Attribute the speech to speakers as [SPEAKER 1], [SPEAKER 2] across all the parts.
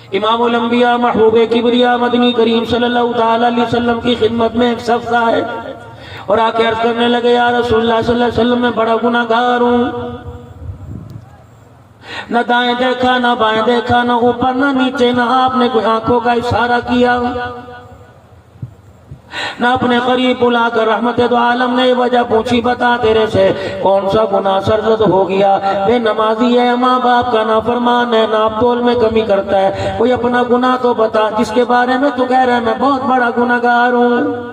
[SPEAKER 1] امام الانبیاء محبوب کبریا مدنی کریم صلی اللہ تعالی علیہ وسلم کی خدمت میں ایک شخص آئے اور آ کے عرض کرنے لگے یا رسول اللہ صلی اللہ علیہ وسلم میں بڑا گناہ گار ہوں، نہ دائیں دیکھا نہ بائیں دیکھا، نہ اوپر نہ نیچے، نہ آپ نے کوئی آنکھوں کا اشارہ کیا، نہ اپنے قریب بلا کر رحمت دو عالم نے وجہ پوچھی بتا تیرے سے کون سا گناہ سرزد ہو گیا، بے نمازی ہے، ماں باپ کا نافرمان ہے، ناپ تول میں کمی کرتا ہے، کوئی اپنا گناہ تو بتا جس کے بارے میں تو کہہ رہا ہے میں بہت بڑا گناہ گار ہوں۔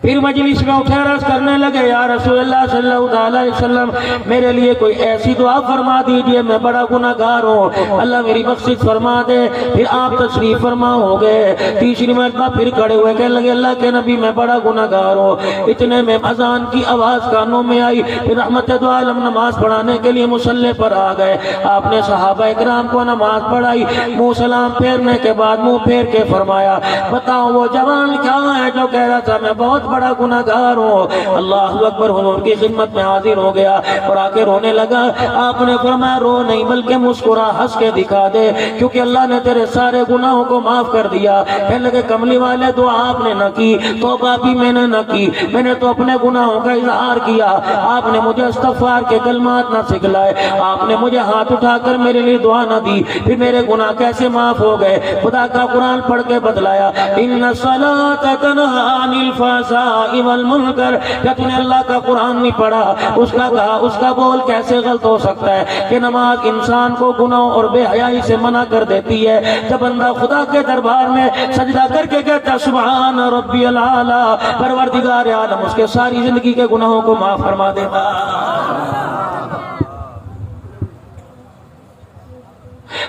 [SPEAKER 1] پھر مجلس میں اٹھے عرض کرنے لگے یا رسول اللہ صلی اللہ علیہ وسلم میرے لیے کوئی ایسی دعا فرما دیجئے، میں بڑا گناہ گار ہوں، اللہ میری بخشش فرما دے۔ پھر آپ تشریف فرما ہو گئے، تیسری مرتبہ پھر کھڑے ہوئے کہنے لگے اللہ کے نبی میں بڑا گناہ گار ہوں۔ اتنے میں اذان کی آواز کانوں میں آئی، پھر رحمت دو عالم نماز پڑھانے کے لیے مصلی پر آ گئے، آپ نے صحابہ اکرام کو نماز پڑھائی، منہ سلام پھیرنے کے بعد منہ پھیر کے فرمایا بتاؤ وہ جوان کیا ہے جو کہہ رہا تھا میں بہت بڑا گناہ گار ہوں۔ اللہ اکبر، حضور کی خدمت میں حاضر ہو گیا اور آ کے رونے لگا۔ آپ نے فرمایا رو نہیں بلکہ مسکرا، ہنس کے دکھا دے کیونکہ اللہ نے تیرے سارے گناہوں کو معاف کر دیا۔ کہنے لگے کملی والے دعا آپ نے نہ کی، توبہ بھی میں نے نہ کی، میں نے تو اپنے گناہوں کا اظہار کیا، آپ نے مجھے استغفار کے کلمات نہ سکھلائے، آپ نے مجھے ہاتھ اٹھا کر میرے لیے دعا نہ دی، پھر میرے گناہ کیسے معاف ہو گئے؟ خدا کا قرآن پڑھ کے بتلایا ان الصلاۃ تنہی عن الفحشاء والمنکر۔ کیا تم نے اللہ کا قرآن نہیں پڑھا؟ اس کا کہا اس کا بول کیسے غلط ہو سکتا ہے کہ نماز انسان کو گناہ اور بے حیائی سے منع کر دیتی ہے۔ جب بندہ خدا کے دربار میں سجدہ کر کے کہتا سبحان ربی الاعلی، پروردگار عالم اس کے ساری زندگی کے گناہوں کو معاف فرما دیتا۔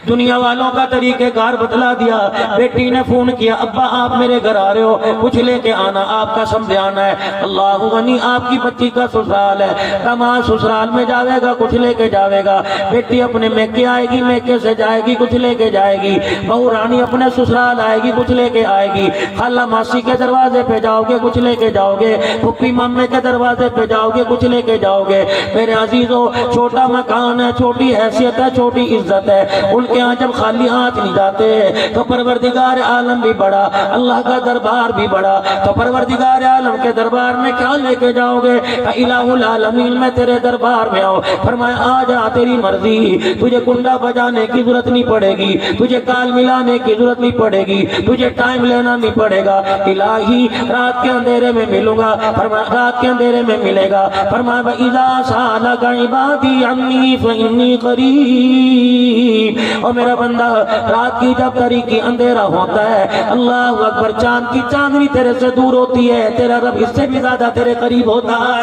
[SPEAKER 1] دنیا والوں کا طریقہ کار بتلا دیا۔ بیٹی نے فون کیا ابا آپ میرے گھر آ رہے ہو، کچھ لے کے آنا، آپ کا سمجھ آنا ہے۔ اللہ غنی، آپ کی بچی کا سسرال ہے، کماں سسرال میں جاوے گا کچھ لے کے جاوے گا، بیٹی اپنے میکے آئے گی، میکے سے جائے گی کچھ لے کے جائے گی، بہو رانی اپنے سسرال آئے گی کچھ لے کے آئے گی، خالہ ماسی کے دروازے پہ جاؤ گے کچھ لے کے جاؤ گے، پھپھی مامے کے دروازے پہ جاؤ گے کچھ لے کے جاؤ گے۔ میرے عزیزو چھوٹا مکان ہے، چھوٹی حیثیت ہے، چھوٹی عزت ہے، ان کے ہاں جب خالی ہاتھ نہیں جاتے تو پروردگار عالم بھی بڑا، اللہ کا دربار بھی بڑا، تو پروردگار عالم کے دربار میں کیا لے کے جاؤ گے؟ الہ العالمین میں تیرے دربار میں آؤ، فرمایا آ جا تیری مرضی، تجھے کنڈا بجانے کی ضرورت نہیں پڑے گی، تجھے تال ملانے کی ضرورت نہیں پڑے گی، تجھے ٹائم لینا نہیں پڑے گا، الہی رات کے اندھیرے میں ملوں گا، فرمایا رات کے اندھیرے میں ملے گا، فرمایا وَإِذَا سَأَلَكَ عِبَادِي عَنِّي فَإِنِّي قَرِيبٌ۔ اور میرا بندہ رات کی جب تاریکی اندھیرا ہوتا ہے، اللہ اکبر، چاند کی چاندنی تیرے سے دور ہوتی ہے، تیرا رب اس سے بھی زیادہ تیرے قریب ہوتا ہے۔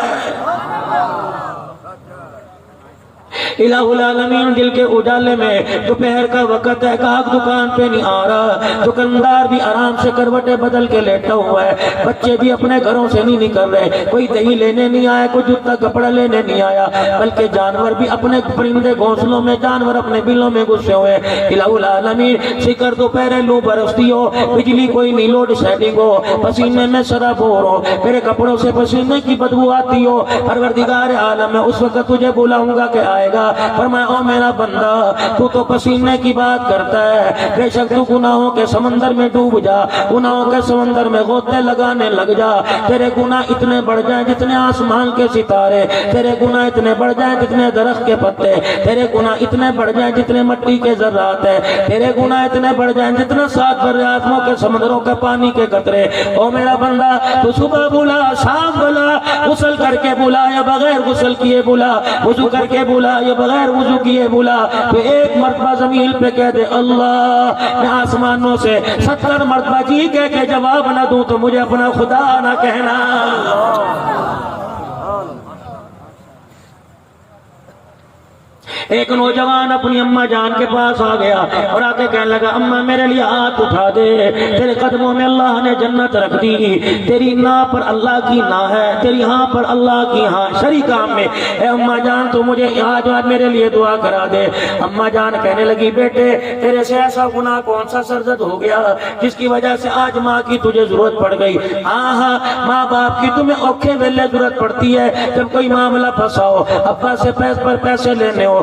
[SPEAKER 1] الہ العالمین دل کے اجالے میں دوپہر کا وقت ہے، گاہک دکان پہ نہیں آ رہا، دکاندار بھی آرام سے کروٹیں بدل کے لیٹا ہوا ہے، بچے بھی اپنے گھروں سے نہیں نکل رہے، کوئی دہی لینے نہیں آیا، کوئی جوتا کپڑا لینے نہیں آیا، بلکہ جانور بھی اپنے پرندے گھونسلوں میں، جانور اپنے بلوں میں گھسے ہوئے۔ الہ العالمین شکر دوپہر لو برستی ہو، بجلی کوئی نہیں، لوڈ شیڈنگ ہو، پسینے میں سراب ہو رہا ہو، میرے کپڑوں سے پسینے کی بدبو آتی ہو، پروردگار عالم ہے اس وقت تجھے بلاؤں گا کہ آئے گا، فرمایا او میرا بندہ تو تو پسینے کی بات کرتا ہے، بے شک تو گناہوں کے سمندر میں ڈوب جا، گناہوں کے سمندر میں غوطے لگانے لگ جا، تیرے گناہ اتنے بڑھ جائیں جتنے آسمان کے ستارے، تیرے گناہ اتنے بڑھ جائیں جتنے درخت کے پتے، تیرے گناہ اتنے بڑھ جائیں جتنے مٹی کے ذرات ہیں، تیرے گناہ اتنے بڑھ جائیں جتنے 7 دریاؤں کے سمندروں کے پانی کے قطرے۔ او میرا بندہ تو صبح بولا، شام بولا، غسل کر کے بولا یا بغیر غسل کیے بولا، وضو کر کے بولا یا بغیر وضو کیے بولا، تو ایک مرتبہ زمین پہ کہہ دے اللہ، میں آسمانوں سے 70 مرتبہ جی کہہ کے جواب نہ دوں تو مجھے اپنا خدا نہ کہنا۔ ایک نوجوان اپنی اماں جان کے پاس آ گیا اور آ کے کہنے لگا اماں میرے لیے ہاتھ اٹھا دے، تیرے قدموں میں اللہ نے جنت رکھ دی، تیری نا پر اللہ کی نا ہے، تیری ہاں پر اللہ کی ہاں، شریک کام میں، اے اماں جان تو مجھے آج میرے لیے دعا کرا دے۔ اماں جان کہنے لگی بیٹے تیرے سے ایسا گناہ کون سا سرزد ہو گیا جس کی وجہ سے آج ماں کی تجھے ضرورت پڑ گئی؟ ہاں ہاں، ماں باپ کی تمہیں اوکھے ویلے ضرورت پڑتی ہے، جب کوئی معاملہ پھنسا ہو، ابا سے پیسے لینے ہو،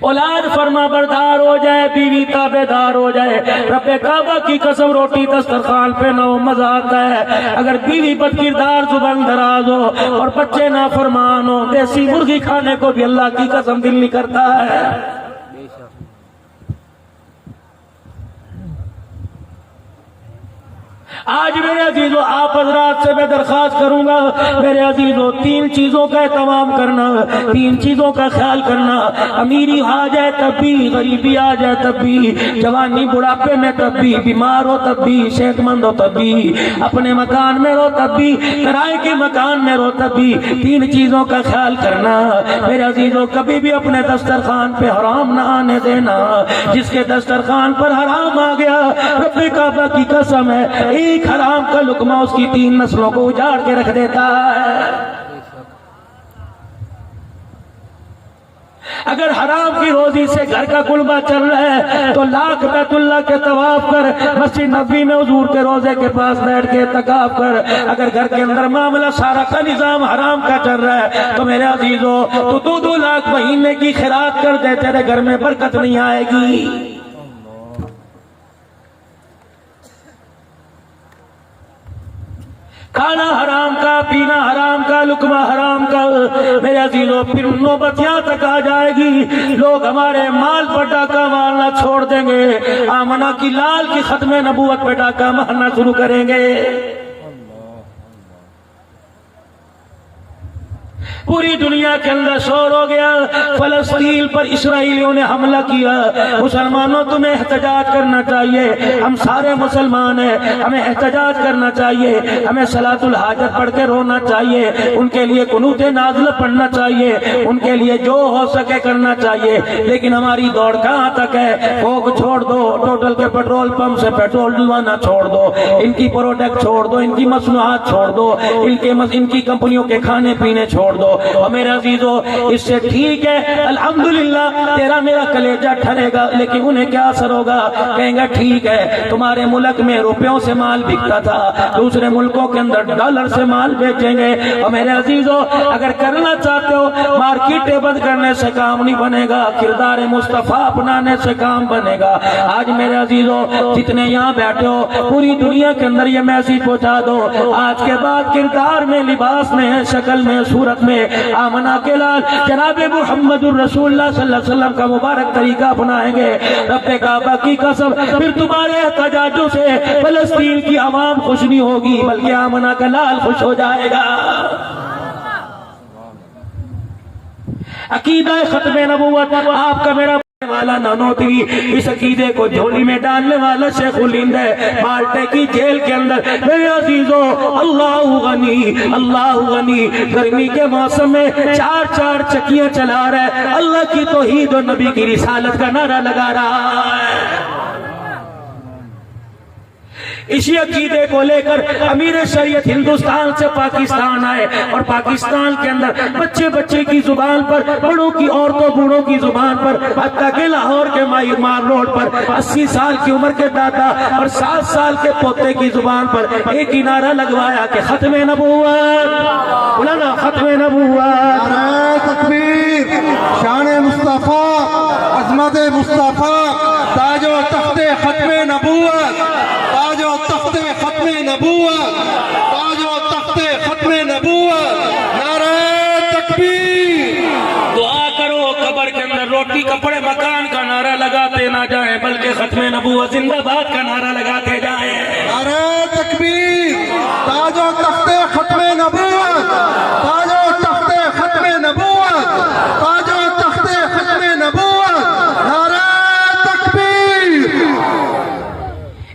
[SPEAKER 1] اولاد فرما بردار ہو جائے، بیوی تابعدار ہو جائے، رب کعبہ کی قسم روٹی دسترخوان پہ نہ ہو مزہ آتا ہے۔ اگر بیوی بد کردار زبان دراز ہو اور بچے نافرمان ہو، دیسی مرغی کھانے کو بھی اللہ کی قسم دل نہیں کرتا ہے۔ آج میرے عزیزو آپ حضرات سے میں درخواست کروں گا، میرے عزیزو تین چیزوں کا اہتمام کرنا، تین چیزوں کا خیال کرنا۔ امیری آ جائے تب بھی، غریبی آ جائے تب بھی، جوانی بڑھاپے میں تب بھی، بیمار ہو تب بھی، صحت مند ہو تب بھی، اپنے مکان میں رہو تب بھی، کرائے کے مکان میں رہو تب بھی، تین چیزوں کا خیال کرنا۔ میرے عزیزو کبھی بھی اپنے دسترخوان پہ حرام نہ آنے دینا۔ جس کے دسترخوان پر حرام آ گیا، رب کعبہ کی قسم ہے ایک حرام کا لقمہ اس کی تین نسلوں کو اجاڑ کے رکھ دیتا ہے۔ اگر حرام کی روزی سے گھر کا کلبہ چل رہا ہے تو لاکھ بیت اللہ کے طواف کر، مسجد نبوی میں حضور کے روزے کے پاس بیٹھ کے اعتکاف کر۔ اگر گھر کے اندر معاملہ سارا کا نظام حرام کا چل رہا ہے تو میرے عزیزو تو 2 لاکھ مہینے کی خیرات کر دے، تیرے گھر میں برکت نہیں آئے گی۔ کھانا حرام کا، پینا حرام کا، لقمہ حرام کا، میرے عزیزو پھر نوبت یہاں تک آ جائے گی لوگ ہمارے مال پر ڈاکہ مارنا چھوڑ دیں گے، آمنہ کی لال کی ختم نبوت پر ڈاکہ مارنا شروع کریں گے۔ پوری دنیا کے اندر شور ہو گیا، فلسطین پر اسرائیلیوں نے حملہ کیا۔ مسلمانوں تمہیں احتجاج کرنا چاہیے، ہم سارے مسلمان ہیں، ہمیں احتجاج کرنا چاہیے، ہمیں صلاۃ الحاجت پڑھ کے رونا چاہیے، ان کے لیے قنوت نازلہ پڑھنا چاہیے، ان کے لیے جو ہو سکے کرنا چاہیے۔ لیکن ہماری دوڑ کہاں تک ہے؟ کوک چھوڑ دو، ٹوٹل کے پیٹرول پمپ سے پیٹرول ڈلوانا چھوڑ دو، ان کی پروڈکٹ چھوڑ دو، ان کی مصنوعات چھوڑ دو، ان کی کمپنیوں کے کھانے پینے چھوڑ دو۔ اور میرے عزیزو اس سے ٹھیک ہے الحمدللہ تیرا میرا کلیجہ ٹھرے گا، لیکن انہیں کیا اثر ہوگا؟ کہیں گے ٹھیک ہے تمہارے ملک میں روپیوں سے مال بکتا تھا، دوسرے ملکوں کے اندر ڈالر سے مال بیچیں گے۔ اور میرے عزیزو اگر کرنا چاہتے ہو مارکیٹیں بند کرنے سے کام نہیں بنے گا، کردار مصطفیٰ اپنانے سے کام بنے گا۔ آج میرے عزیزو جتنے یہاں بیٹھے ہو پوری دنیا کے اندر یہ میسیج پہنچا دو، آج کے بعد کردار میں، لباس میں، شکل میں، صورت میں آمنہ کے لال جناب محمد الرسول اللہ صلی اللہ علیہ وسلم کا مبارک طریقہ اپنائیں گے۔ رب کعبہ کی قسم پھر تمہارے احتجاجوں سے فلسطین کی عوام خوش نہیں ہوگی بلکہ آمنہ کا لال خوش ہو جائے گا۔ عقیدہ ختم نبوت آپ کا میرا والا نانوتری، اس عقیدے کو جھولی میں ڈالنے والا شیخ الہند ہے مالٹے کی جیل کے اندر۔ میرے عزیزو اللہ غنی، اللہ غنی، گرمی کے موسم میں 4 چکیاں چلا رہا ہے، اللہ کی توحید اور نبی کی رسالت کا نعرہ لگا رہا ہے۔ اسی عقیدے کو لے کر امیر شریعت ہندوستان سے پاکستان آئے اور پاکستان کے اندر بچے کی زبان پر، بڑوں کی، عورتوں بوڑھوں کی زبان پر، حتیٰ کہ لاہور کے مار روڈ پر 80 سال کی عمر کے دادا اور 7 سال کے پوتے کی زبان پر ایک ہی نعرہ لگوایا کہ ختم نبوت، مولانا ختم نبوت،
[SPEAKER 2] نعرہ تکبیر، شان مصطفیٰ، عظمت مصطفیٰ، تاج و تخت ختم نبوت، تاج و تخت ختم نبوت، تاج و تخت ختم نبوت، نعرہ تکبیر۔
[SPEAKER 1] دعا کرو قبر کے اندر روٹی کپڑے مکان کا نعرہ لگاتے نہ جائیں بلکہ ختم نبوت زندہ باد کا نعرہ لگاتے جائیں۔
[SPEAKER 2] نعرہ تکبیر، تاج و تخت ختم نبوت، تاج و تخت ختم نبوت، تاج و تخت ختم نبوت، نعرہ تکبیر۔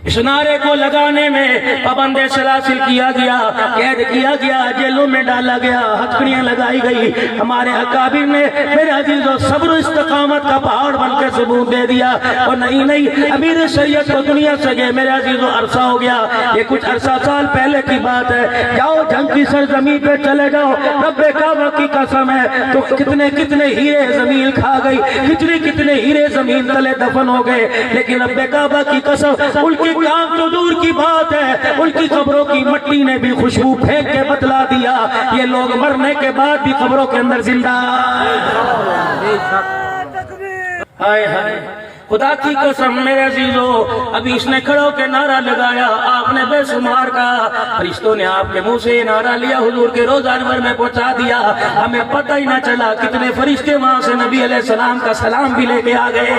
[SPEAKER 1] اس نعرے کو لگانے میں پابند سلاسل کیا گیا، قید کیا گیا، جیلوں میں ڈالا گیا، ہتھکڑیاں لگائی گئی۔ ہمارے اکابر نے میرے عزیزو صبر و استقامت کا پہاڑ بن کے ثبوت دے دیا۔ اور نہیں امیر شریعت کو دنیا سے گئے میرے عزیزو عرصہ ہو گیا، یہ کچھ عرصہ سال پہلے کی بات ہے۔ جاؤ جنگ کی سرزمین پہ چلے جاؤ، رب کعبہ کی قسم ہے تو کتنے ہیرے زمین کھا گئی، کتنے ہیرے زمین تلے دفن ہو گئے، لیکن رب کعبہ کی قسم ان کے کام تو دور کی بات ہے، ان کی قبروں کی مٹی نے بھی خوشبو پھینک کے بتلا دیا یہ لوگ مرنے کے بعد بھی قبروں کے اندر زندہ۔ ہائے ہائے خدا کی قسم میرے عزیزو، ابھی اس نے کھڑوں کے نعرہ لگایا، آپ نے بے شمار کہا، فرشتوں نے آپ کے منہ سے یہ نعرہ لیا، حضور کے روضہ انور میں پہنچا دیا، ہمیں پتہ ہی نہ چلا کتنے فرشتے وہاں سے نبی علیہ السلام کا سلام بھی لے کے آ گئے۔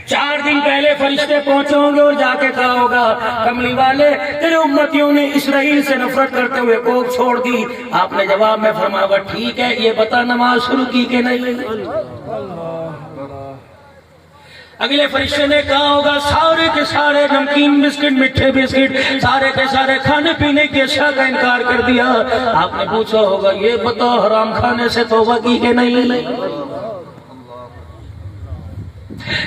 [SPEAKER 1] 4 دن پہلے فرشتے پہنچے ہوں گے اور جا کے کہا ہوگا کملی والے تیرے امتیوں نے اسرائیل سے نفرت کرتے ہوئے کوک چھوڑ دی۔ آپ نے جواب میں فرمایا ٹھیک ہے، یہ بتا نماز شروع کی کہ نہیں؟ اگلے فرشتے نے کہا ہوگا سارے کے سارے نمکین بسکٹ، میٹھے بسکٹ، سارے کے سارے کھانے پینے کی اشیاء کا انکار کر دیا۔ آپ نے پوچھا ہوگا یہ بتاؤ حرام کھانے سے توبہ کی کہ نہیں؟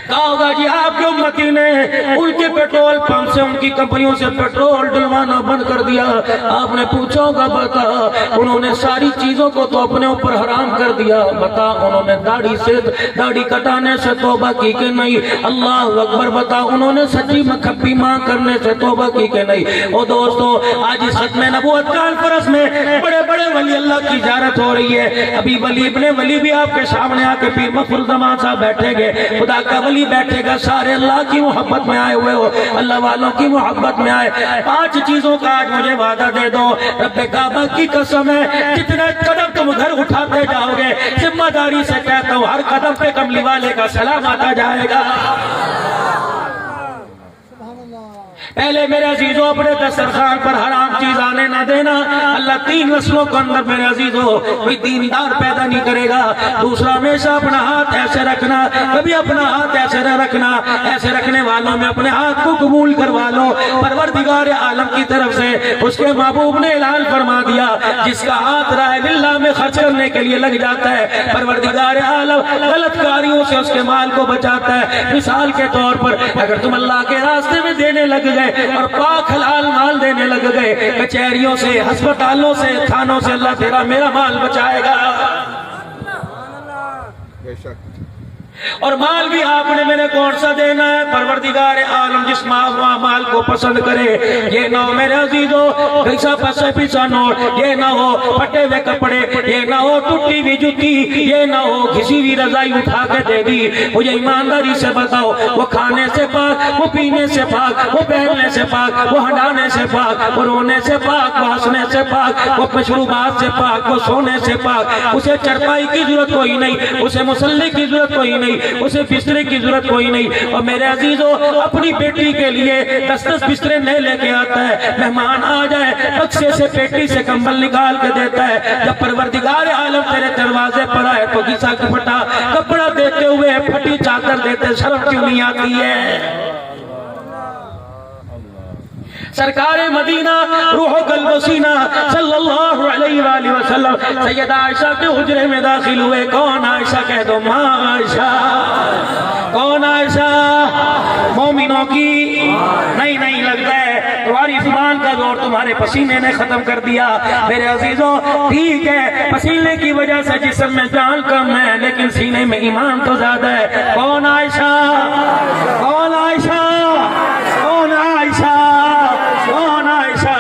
[SPEAKER 1] کہا ہوگا جی آپ کے امتی نے ان کے پیٹرول پمپ سے، ان کی کمپنیوں سے پیٹرول ڈلوانا بند کر دیا۔ آپ نے پوچھا ہوگا بتا انہوں نے ساری چیزوں کو تو اپنے اوپر حرام کر دیا، بتا انہوں نے داڑھی کٹانے سے توبہ کی کہ نہیں؟ اللہ اکبر، بتا انہوں نے سچی مکھپی ماں کرنے سے توبہ کی کہ نہیں؟ او دوستو آج اس ختم نبوت کانفرنس میں بڑے بڑے ولی اللہ کی زیارت ہو رہی ہے۔ ابھی ولی ابن ولی بھی آپ کے سامنے آ کے پیر مغفر زمان صاحب بیٹھے گے، خدا کا ولی بیٹھے گا، سارے اللہ کی محبت میں آئے ہوئے ہو، اللہ والوں کی محبت میں آئے۔ 5 چیزوں کا آج مجھے وعدہ دے دو، رب کعبہ کی قسم ہے جتنے قدم تم گھر اٹھاتے جاؤ گے، ذمہ داری سے کہتا ہوں ہر قدم پہ کملی والے کا سلام آتا جائے گا۔ پہلے میرے عزیزوں اپنے دسترخوان پر حرام چیز آنے نہ دینا۔ اللہ 3 نسلوں کے اندر میرے عزیزوں کوئی دیندار پیدا نہیں کرے گا۔ دوسرا ہمیشہ اپنا ہاتھ ایسے رکھنا، کبھی اپنا ہاتھ ایسے نہ رکھنا، ایسے رکھنے والوں میں اپنے ہاتھ کو قبول کروا لو۔ پروردگار عالم کی طرف سے اس کے محبوب نے اعلان فرما دیا جس کا ہاتھ راہ اللہ میں خرچ کرنے کے لیے لگ جاتا ہے، پروردگار عالم غلط کاریوں سے اس کے مال کو بچاتا ہے۔ مثال کے طور پر اگر تم اللہ کے راستے میں دینے لگ گئے اور پاک حلال مال دینے لگ گئے، کچہریوں سے، ہسپتالوں سے، تھانوں سے اللہ تیرا میرا مال بچائے گا۔ اور مال بھی آپ نے میرے کون سا دینا ہے؟ پروردگار عالم جس مال کو پسند کرے، یہ نہ ہو میرے عزیزوں پیسہ پسے پیسہ نوٹ، یہ نہ ہو پھٹے ہوئے کپڑے، یہ نہ ہو ٹوٹی ہوئی جوتی، یہ نہ ہو گھسی ہوئی رضائی اٹھا کے دے دی۔ مجھے ایمانداری سے بتاؤ وہ کھانے سے پاک، وہ پینے سے پاک، وہ پہننے سے پاک، وہ ہنڈانے سے پاک، وہ رونے سے پاک، وہ ہنسنے سے پاک، وہ مشروبات سے پاک، وہ سونے سے پاک، اسے چرپائی کی ضرورت کوئی نہیں، اسے مصلی کی ضرورت کوئی نہیں، اسے بسترے کی ضرورت کوئی نہیں۔ اور میرے عزیزوں اپنی بیٹی کے لیے 10 بسترے نہیں لے کے آتا ہے، مہمان آ جائے بکسے سے پیٹی سے کمبل نکال کے دیتا ہے۔ جب پروردگار عالم تیرے دروازے پر آئے تو گھسا کے پھٹا کپڑا دیتے ہوئے پھٹی چادر دیتے شرم کیوں نہیں آتی ہے؟ سرکار مدینہ روح قلب و سینہ صلی اللہ علیہ وآلہ وسلم سیدہ عائشہ کے حجرے میں داخل ہوئے۔ کون عائشہ؟ کہہ دو ماں عائشہ۔ کون عائشہ؟ مومنوں کی نہیں لگتا ہے تمہاری زبان کا زور تمہارے پسینے نے ختم کر دیا۔ میرے عزیزوں ٹھیک ہے پسینے کی وجہ سے جسم میں جان کم ہے لیکن سینے میں ایمان تو زیادہ ہے۔ کون عائشہ؟ کون عائشہ؟ کون عائشہ؟ کون عائشہ؟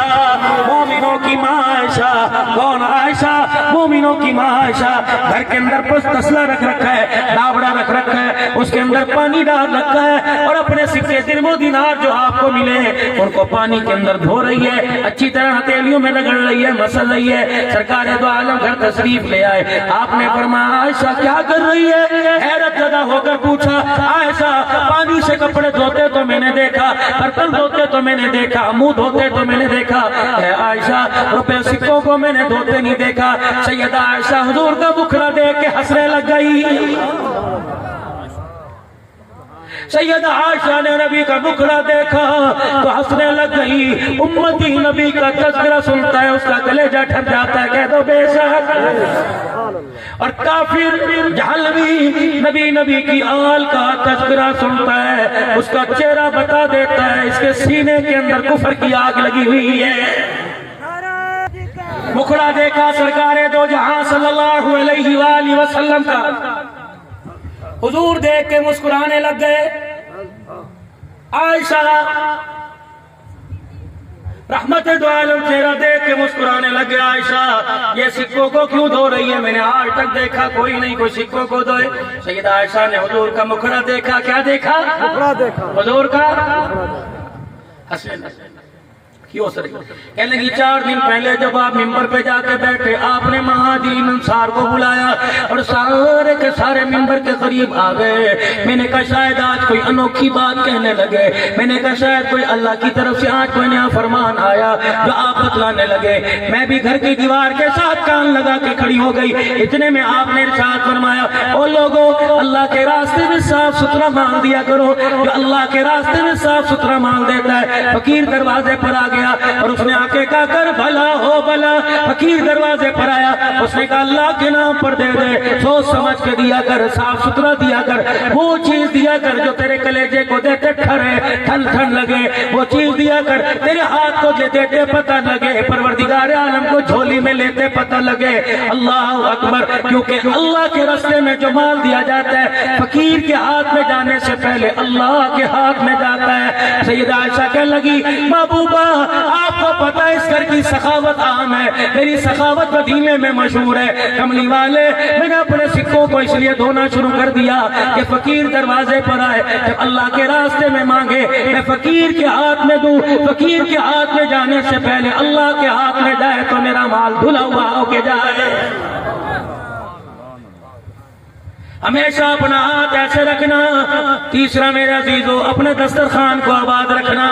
[SPEAKER 1] مومنوں کی ماں عائشہ۔ کون عائشہ؟ مومنوں کی ماں عائشہ۔ گھر کے اندر پس تسلا رکھ رکھا ہے، دابڑا رکھ رکھا ہے، اس کے اندر پانی ڈال رکھا ہے اور اپنے سکے درم و دینار جو آپ کو ملے ان کو پانی کے اندر دھو رہی ہے، اچھی طرح ہتھیلیوں میں رگڑ رہی ہے، مسل رہی ہے۔ سرکار دو عالم گھر تشریف لے آئے، آپ نے فرمایا عائشہ کیا کر رہی ہے؟ حیرت زدہ ہو کر پوچھا عائشہ پانی سے کپڑے دھوتے تو میں نے دیکھا، برتن دھوتے تو میں نے دیکھا، منہ دھوتے تو میں نے دیکھا، اے عائشہ روپے سکوں کو میں نے دھوتے نہیں دیکھا۔ سیدہ عائشہ حضور کا مکھڑا دیکھ کے ہنسنے لگ گئی۔ سیدہ عائشہ نے نبی کا مکھڑا دیکھا تو ہنسنے لگ گئی۔ امتی نبی کا تذکرہ سنتا ہے اس کا کلیجہ ٹھپ جاتا ہے، کہہ دو بے شک۔ اور کافر جہلوی نبی کی آل کا تذکرہ سنتا ہے اس کا چہرہ بتا دیتا ہے اس کے سینے کے اندر کفر کی آگ لگی ہوئی ہے۔ مکھڑا دیکھا سرکار دو جہاں صلی اللہ علیہ وآلہ وسلم کا، حضور دیکھ کے مسکرانے لگ گئے۔ عائشہ رحمت دو عالم چہرہ دیکھ کے مسکرانے لگے عائشہ یہ سکوں کو کیوں دھو رہی ہے میں نے آج تک دیکھا کوئی نہیں کوئی سکوں کو دھوئے سیدہ عائشہ نے حضور کا مکھڑا دیکھا کیا دیکھا حضور کا حسن کیوں سر کہنے لگی 4 دن پہلے جب آپ ممبر پہ جا کے بیٹھے آپ نے مہاجرین انصار کو بلایا اور سارے کے سارے ممبر کے قریب آ گئے میں نے کہا شاید آج کوئی انوکھی بات کہنے لگے میں نے کہا شاید کوئی اللہ کی طرف سے آج کوئی نیا فرمان آیا جو آپ بتلانے لگے میں بھی گھر کی دیوار کے ساتھ کان لگا کے کھڑی ہو گئی اتنے میں آپ نے ارشاد فرمایا او لوگوں اللہ کے راستے میں صاف ستھرا مانگ دیا کرو جو اللہ کے راستے میں صاف ستھرا مانگ دیتا ہے فقیر دروازے پر آ گیا اور اس نے آکے کہا کر بھلا ہو بھلا فقیر دروازے پر آیا اس نے کہا اللہ کے نام پر دے دے سوچ سمجھ کے دیا کر صاف ستھرا دیا کر وہ چیز دیا کر جو تیرے کلیجے کو دیتے ٹھرے ٹھن ٹھن لگے وہ چیز دیا کر تیرے ہاتھ کو دیتے پتہ لگے پروردگار عالم کو جھولی میں لیتے پتہ لگے اللہ اکبر کیونکہ اللہ کے راستے میں جو مال دیا جاتا ہے فقیر کے ہاتھ میں جانے سے پہلے اللہ کے ہاتھ میں جاتا ہے سیدہ عائشہ کہنے لگی محبوبہ آپ کو پتہ اس گھر کی سخاوت عام ہے میری سخاوت مدینے میں مشہور ہے کملی والے میں نے اپنے سکوں کو اس لیے دھونا شروع کر دیا کہ فقیر دروازے پر آئے جب اللہ کے راستے میں مانگے میں فقیر کے ہاتھ میں دوں فقیر کے ہاتھ میں جانے سے پہلے اللہ کے ہاتھ میں جائے تو میرا مال دھلا ہوا ہو کے جائے ہمیشہ اپنا ہاتھ ایسے رکھنا تیسرا میرے عزیزو اپنے دسترخوان کو آباد رکھنا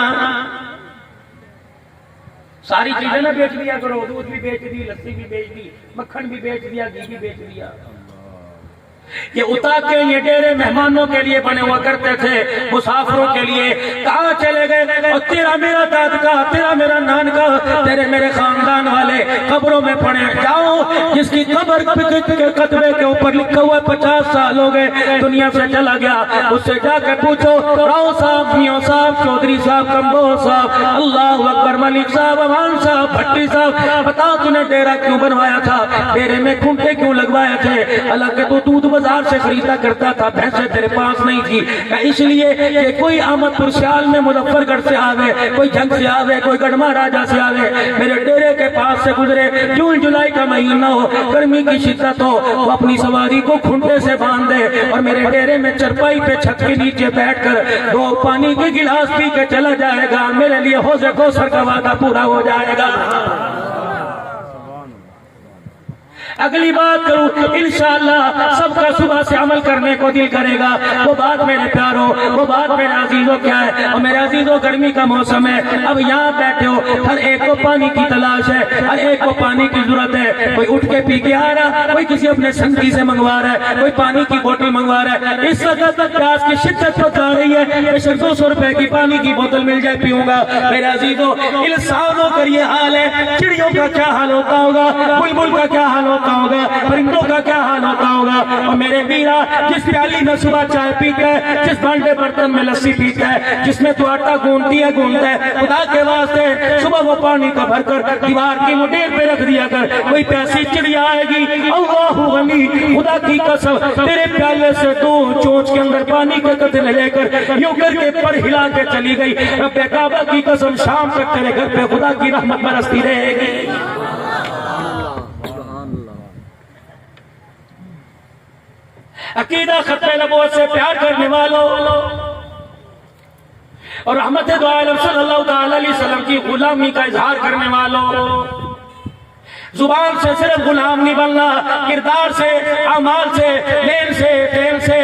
[SPEAKER 1] ساری چیزیں نہ بیچ دیا کرو دودھ بھی بیچ دی لسی بھی بیچ دی مکھن بھی بیچ دیا گھی بھی بیچ دیا یہ اتا کے یہ ڈیرے مہمانوں کے لیے بنے ہوا کرتے تھے مسافروں کے لیے کہاں چلے گئے اور تیرا میرا داد کا تیرا میرا نان کا تیرے میرے خاندان والے قبروں میں پڑے جاؤ جس کی قبر کے کتبے کے اوپر لکھا ہوا 50 سال ہو گئے دنیا سے چلا گیا اس سے جا کے پوچھو راؤ صاحب میاں صاحب چودھری صاحب کمبو صاحب اللہ اکبر ملک صاحب امان صاحب بھٹی صاحب بتا تو نے ڈیرا کیوں بنوایا تھا ڈیرے میں کھنٹے کیوں لگوائے تھے اللہ کے تو دودھ بازار سے خریدا کرتا تھا بھینسیں تیرے پاس نہیں تھی اس لیے کہ کوئی احمد پور سیال میں مظفر گڑھ سے آوے کوئی جنگ سے آوے کوئی گڑھما راجہ سے آوے میرے ڈیرے کے پاس سے گزرے جون جولائی کا مہینہ ہو گرمی کی شدت ہو وہ اپنی سواری کو کھنٹے سے باندھ دے اور میرے ڈیرے میں چرپائی پہ چھت کے نیچے بیٹھ کر 2 پانی کے گلاس پی کے چلا جائے گا میرے لیے حوض کوثر کا وعدہ پورا ہو جائے گا اگلی بات کروں انشاءاللہ سب کا صبح سے عمل کرنے کو دل کرے گا وہ بات میرے پیاروں وہ بات میرے عزیزوں کیا ہے اور میرے عزیزوں گرمی کا موسم ہے اب یہاں بیٹھے ہو ہر ایک کو پانی کی تلاش ہے ہر ایک کو پانی کی ضرورت ہے کوئی اٹھ کے پی کے آ رہا کوئی کسی اپنے سنگی سے منگوا رہا ہے کوئی پانی کی بوتل منگوا رہا ہے اس وقت پیاس کی شدت تو آ رہی ہے بے شک 200 روپے کی پانی کی بوتل مل جائے پیوں گا میرے عزیزوں انسانوں کا یہ حال ہے چڑیوں کا کیا حال ہوتا ہوگا بلبل کا کیا حال ہوتا ہوگا پرندوں کا کیا حال ہوتا ہوگا اور میرے میرا جس پیالی میں صبح چائے پیتا ہے جس بانڈے برتن میں لسی پیتا ہے جس میں تو آٹا گونتا ہے خدا کے واسطے صبح وہ پانی کا بھر کر دیوار کی مڈیر پہ رکھ دیا کر کوئی پیاسی چڑیا آئے گی اللہ غنی خدا کی قسم تیرے پیالے سے 2 چونچ کے اندر پانی کے قطرے لے کر یوں کر کے پر ہلا کے چلی گئی رب کعبہ کی قسم شام تک تیرے گھر پہ خدا کی رحمت برستی رہے گی عقیدہ ختم نبوت سے پیار کرنے والوں اور رحمت دو عالم صلی اللہ تعالی علیہ وسلم کی غلامی کا اظہار کرنے والوں زبان سے صرف غلام نہیں بننا کردار سے اعمال سے لین سے ٹیم سے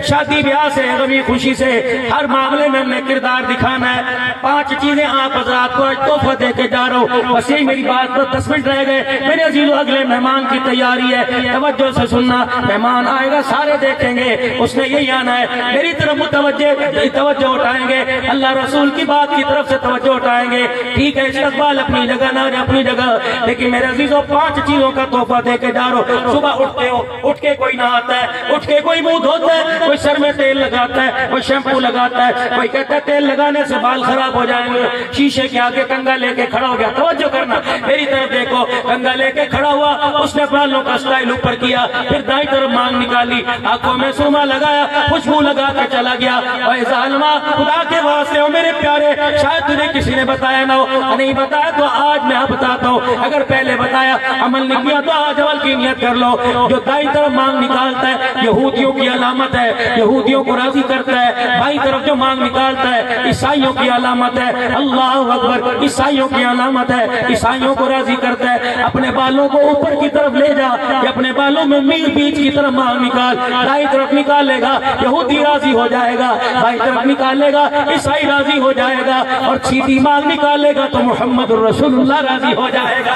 [SPEAKER 1] شادی بیاہ سے غمی خوشی سے ہر معاملے میں ہم نے کردار دکھانا ہے 5 چیزیں آپ حضرات کو تحفہ دے کے جا رہا ہوں بس یہی میری بات پر 10 منٹ رہ گئے میرے عزیزو اگلے مہمان کی تیاری ہے توجہ سے سننا مہمان آئے گا سارے دیکھیں گے اس نے یہی آنا ہے میری طرف توجہ اٹھائیں گے اللہ رسول کی بات کی طرف سے توجہ اٹھائیں گے ٹھیک ہے استقبال اپنی جگہ نہ اپنی جگہ لیکن میرے عزیز عزیزوں 5 چیزوں کا تحفہ دے کے جا رہا ہو. صبح اٹھتے ہو, اٹھ کے کوئی نہاتا ہے, اٹھ کے کوئی منہ دھوتا ہے, کوئی سر میں تیل لگاتا ہے, کوئی شیمپو لگاتا ہے, کوئی کہتا ہے تیل لگانے سے بال خراب ہو جائیں گے. شیشے کے آگے کنگا لے کے کھڑا ہو گیا. توجہ کرنا, میری طرف دیکھو. کنگا لے کے کھڑا ہوا, اس نے بالوں کا سٹائل اوپر کیا, پھر دائیں طرف مانگ نکالی, آنکھوں میں سرما لگایا, خوشبو لگا کے چلا گیا. اے ظالما, خدا کے واسطے ہو میرے پیارے, شاید تجھے کسی نے بتایا نہ ہو, نہیں بتایا تو آج میں بتاتا ہوں. اگر پہلے بتایا عمل نہیں کیا تو آج عمل کی نیت کر لو. جو دائیں طرف مانگ نکالتا ہے یہودیوں کی علامت ہے, یہودیوں کو راضی کرتا ہے. بائیں طرف جو مانگ نکالتا ہے عیسائیوں کی علامت ہے. اللہ اکبر, عیسائیوں کی علامت ہے, عیسائیوں کو راضی کرتا ہے. اپنے بالوں کو اوپر کی طرف لے جا, کہ اپنے بالوں میں بیچ کی طرف مانگ نکال. دائیں طرف نکالے گا یہودی راضی ہو جائے گا, بائیں طرف نکالے گا عیسائی راضی ہو جائے گا, اور سیدھی مانگ نکالے گا تو محمد الرسول اللہ راضی ہو جائے گا.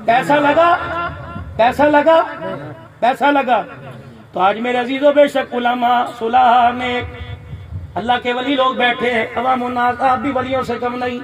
[SPEAKER 1] کیسا لگا, کیسا لگا, کیسا لگا؟ تو آج میرے عزیزوں بے شک علماء, صلحاء, نیک, اللہ کے ولی لوگ بیٹھے ہیں, عوام الناس, آپ بھی ولیوں سے کم نہیں.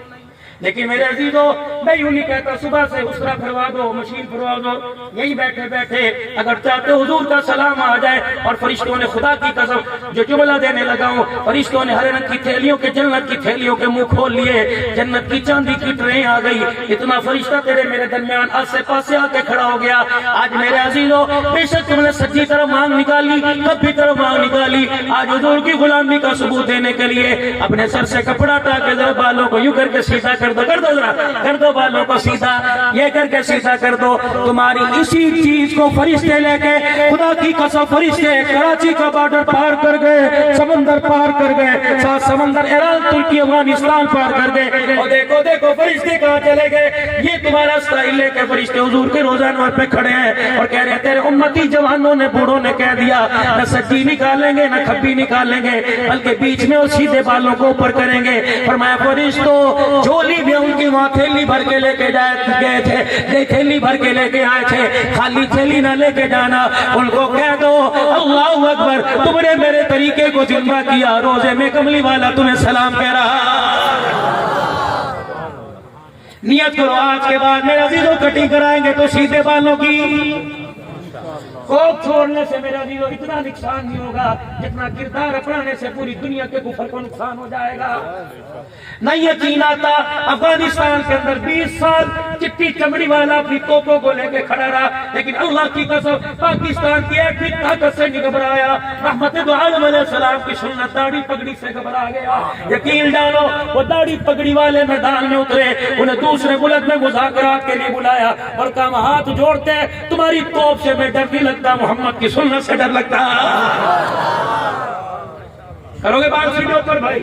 [SPEAKER 1] لیکن میرے عزیزوں میں یوں نہیں کہتا صبح سے اسرا پھروا دو, مشین پھروا دو, یہی بیٹھے بیٹھے اگر چاہتے حضور کا سلام آ جائے. اور فرشتوں نے خدا کی قسم جو جملہ دینے لگا ہوں, فرشتوں نے ہرے رنگ کی تھیلیوں کے, جنت کی تھیلیوں کے منہ کھول لیے, جنت کی چاندی کی ٹرین آ گئی. اتنا فرشتہ تیرے میرے درمیان آسے پاسے آ کے کھڑا ہو گیا. آج میرے عزیزوں بے شک تم نے سچی طرف مانگ نکالی, کبھی طرف مانگ نکالی. آج حضور کی غلامی کا ثبوت دینے کے لیے اپنے سر سے کپڑا ہٹا کے ذرا بالوں کو یوں کر کے سیدھا کر دو, کر دو ذرا, کر دو بالوں کو سیدھا, یہ کر کے سیدھا کر دو. تمہاری اسی چیز کو فرشتے لے کے, خدا کی قسم فرشتے کراچی کا بارڈر پار کر گئے, سمندر پار کر گئے, ساتھ سمندر ایران, ترکی, افغانستان پار کر گئے. اور دیکھو دیکھو فرشتے کہاں چلے گئے. یہ تمہارا سٹائل لے کے فرشتے حضور کے روزہ انور پہ کھڑے ہیں اور کہہ رہے ہیں تیرے امتی جوانوں نے, بوڑھوں نے کہہ دیا نہ سچی نکالیں گے نہ کھپی نکالیں گے, بلکہ بیچ میں اور سیدھے بالوں کو اوپر کریں گے. فرمایا فرشتوں جھولی بھی ان کی وہاں تھیلی بھر کے لے کے گئے تھے, تھیلی بھر کے لے کے آئے تھے, خالی تھیلی نہ لے کے جانا. ان کو کہہ دو اللہ اکبر, تم نے میرے طریقے کو زندہ کیا, روزے میں کملی والا تمہیں سلام کہہ رہا. نیت کرو آج کے بعد میرے عزیزوں کٹنگ کرائیں گے تو سیدھے بالوں کی. کوک چھوڑنے سے میرے عزیزوں اتنا نقصان نہیں ہوگا جتنا کردار اپنانے سے پوری دنیا کے کفر کو نقصان ہو جائے گا. نہیں یقین آتا, افغانستان کے اندر 20 سال چٹی چمڑی والا اپنی توپوں کو لے کے کھڑا رہا, لیکن اللہ کی قسم پاکستان کی ایک بھی طاقت سے نہیں گھبرایا. رحمت دو عالم علیہ السلام کی سنت داڑھی پگڑی سے گھبرا گیا. یقین ڈالو وہ داڑھی پگڑی والے میدان میں اترے, انہیں دوسرے ملک میں مذاکرات کے لیے بلایا اور کہا ہاتھ جوڑتے ہیں, تمہاری توپ سے میں ڈر نہیں لگتا, محمد کی سنت سے ڈر لگتا. کرو گے بات سیدھے اوپر بھائی.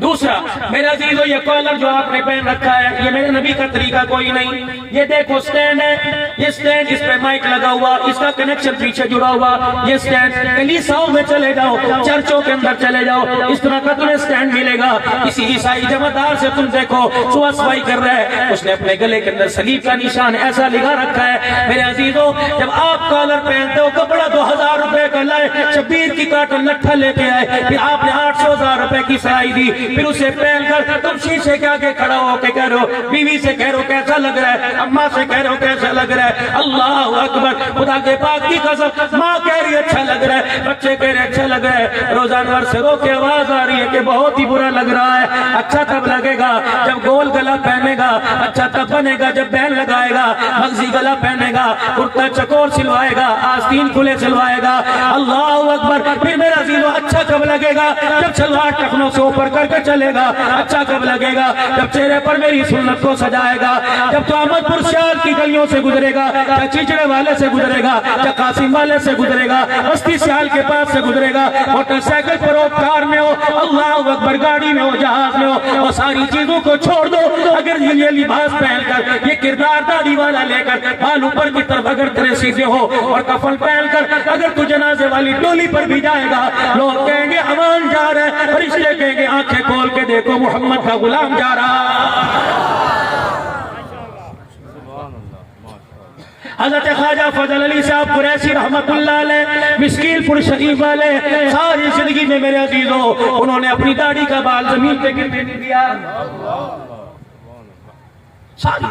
[SPEAKER 1] دوسرا میرے عزیزو یہ کالر جو آپ نے پہن رکھا ہے یہ میرے نبی کا طریقہ کوئی نہیں. یہ دیکھو سٹینڈ ہے, یہ سٹینڈ اس پہ مائک لگا ہوا, اس کا کنیکشن پیچھے جڑا ہوا. یہ سٹینڈ کلیساؤں میں چلے جاؤ, چرچوں کے اندر چلے جاؤ, اس طرح کا تمہیں سٹینڈ ملے گا. کسی عیسائی جمعدار سے تم دیکھو صبح صفائی کر رہا ہے, اس نے اپنے گلے کے اندر صلیب کا نشان ایسا لگا رکھا ہے. میرے عزیزو جب آپ کالر پہنتے ہو, کپڑا 2000 روپے کا لائے, شبیر کی کاٹن لٹھا لے کے آئے, پھر آپ نے 800,000 روپے کی سرائی دی, پھر اسے پہن کر تم شیشے کے آگے کھڑا ہو کے کہہ رہے ہو, بیوی سے کہہ رہے ہو کیسا لگ رہا ہے, اماں سے کہہ رہے ہو کیسا لگ رہا ہے. اللہ اکبر, خدا کے پاک کی قسم, ماں کہہ رہی ہے اچھا لگ رہا ہے, بچے کہہ رہے ہیں اچھا لگ رہا ہے, روزانور سے رو کے آواز آ رہی ہے کہ بہت ہی برا لگ رہا ہے. اچھا تب لگے گا جب گول گلا پہنے گا, اچھا تب بنے گا جب بہن لگائے گا, مغزی گلا پہنے گا, کرتا چکور سلوائے گا, آستین کھلے سلوائے گا. اللہ اکبر. پھر میرا عزیزو اچھا کب لگے گا جب شلوار ٹخنوں سے اوپر کر کے چلے گا. اچھا کب لگے گا جب چہرے پر میری سنت کو سجائے گا, جب تو احمد پور شہر کی گلیوں سے گزرے گا, یا چچڑے والے سے گزرے گا, یا قاسم والے سے گزرے گا, بستی سیال کے پاس سے گزرے گا, موٹر سائیکل پر ہو, کار میں ہو, اللہ اکبر, گاڑی میں ہو, جہاز میں ہو, اور ساری چیزوں کو چھوڑ دو. اگر یہ لباس پہن کر, یہ کردار داڑھی والا لے کر, بال اوپر کی طرف اگر تیرے سیدھے ہو, اور کفن پہن کر اگر تو جنازے والی ٹولی پر بھی جائے گا, لوگ کہیں گے امان جا رہے ہیں, فرشتے کہیں گے آنکھیں کھول کے دیکھو محمد کا غلام جا رہا. حضرت خواجہ فضل علی صاحب قریشی رحمت اللہ علیہ مسکین پور شریف والے ساری زندگی میں میرے عزیزوں انہوں نے اپنی داڑھی کا بال زمین پہ گرنے نہیں دیا. ساری